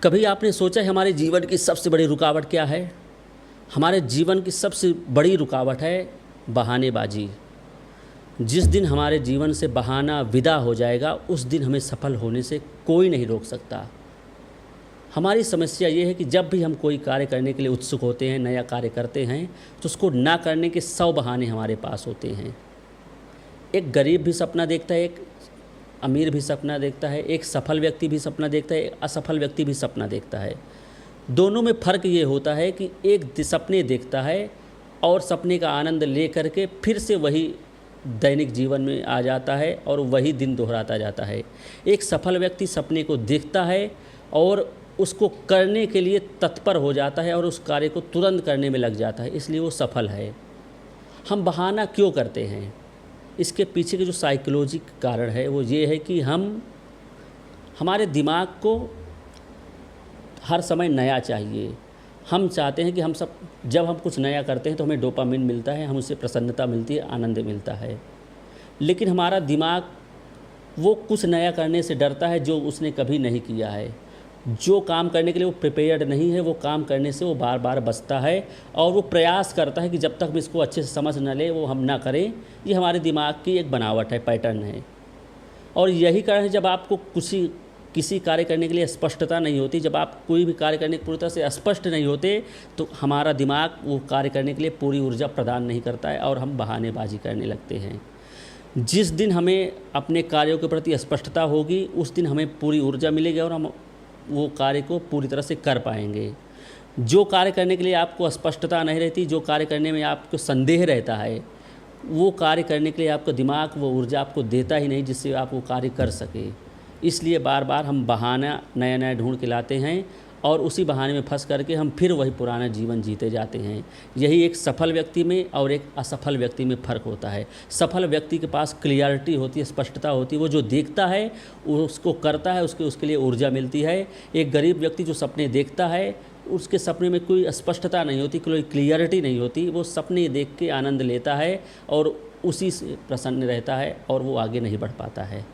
कभी आपने सोचा है हमारे जीवन की सबसे बड़ी रुकावट क्या है? हमारे जीवन की सबसे बड़ी रुकावट है बहानेबाजी। जिस दिन हमारे जीवन से बहाना विदा हो जाएगा उस दिन हमें सफल होने से कोई नहीं रोक सकता। हमारी समस्या ये है कि जब भी हम कोई कार्य करने के लिए उत्सुक होते हैं, नया कार्य करते हैं, तो उसको ना करने के 100 बहाने हमारे पास होते हैं। एक गरीब भी सपना देखता है, एक अमीर भी सपना देखता है, एक सफल व्यक्ति भी सपना देखता है, एक असफल व्यक्ति भी सपना देखता है। दोनों में फ़र्क ये होता है कि एक सपने देखता है और सपने का आनंद ले करके फिर से वही दैनिक जीवन में आ जाता है और वही दिन दोहराता जाता है। एक सफल व्यक्ति सपने को देखता है और उसको करने के लिए तत्पर हो जाता है और उस कार्य को तुरंत करने में लग जाता है, इसलिए वो सफल है। हम बहाना क्यों करते हैं? इसके पीछे के जो साइकोलॉजिक कारण है वो ये है कि हमारे दिमाग को हर समय नया चाहिए। हम चाहते हैं कि जब हम कुछ नया करते हैं तो हमें डोपामिन मिलता है, हम उससे प्रसन्नता मिलती है, आनंद मिलता है। लेकिन हमारा दिमाग वो कुछ नया करने से डरता है जो उसने कभी नहीं किया है। जो काम करने के लिए वो प्रिपेयर्ड नहीं है, वो काम करने से वो बार बार बचता है और वो प्रयास करता है कि जब तक हम इसको अच्छे से समझ न ले वो हम ना करें। ये हमारे दिमाग की एक बनावट है, पैटर्न है। और यही कारण है जब आपको किसी कार्य करने के लिए स्पष्टता नहीं होती, जब आप कोई भी कार्य करने की पूरी तरह से स्पष्ट नहीं होते, तो हमारा दिमाग वो कार्य करने के लिए पूरी ऊर्जा प्रदान नहीं करता है और हम बहानेबाजी करने लगते हैं। जिस दिन हमें अपने कार्यों के प्रति स्पष्टता होगी उस दिन हमें पूरी ऊर्जा मिलेगी और हम वो कार्य को पूरी तरह से कर पाएंगे। जो कार्य करने के लिए आपको स्पष्टता नहीं रहती, जो कार्य करने में आपको संदेह रहता है, वो कार्य करने के लिए आपका दिमाग वो ऊर्जा आपको देता ही नहीं जिससे आप वो कार्य कर सके। इसलिए बार बार हम बहाना नया नया ढूंढ के लाते हैं और उसी बहाने में फंस करके हम फिर वही पुराना जीवन जीते जाते हैं। यही एक सफल व्यक्ति में और एक असफल व्यक्ति में फ़र्क होता है। सफल व्यक्ति के पास क्लियरिटी होती है, स्पष्टता होती है, वो जो देखता है वो उसको करता है, उसके लिए ऊर्जा मिलती है। एक गरीब व्यक्ति जो सपने देखता है उसके सपने में कोई स्पष्टता नहीं होती, कोई क्लियरिटी नहीं होती, वो सपने देख के आनंद लेता है और उसी से प्रसन्न रहता है और वो आगे नहीं बढ़ पाता है।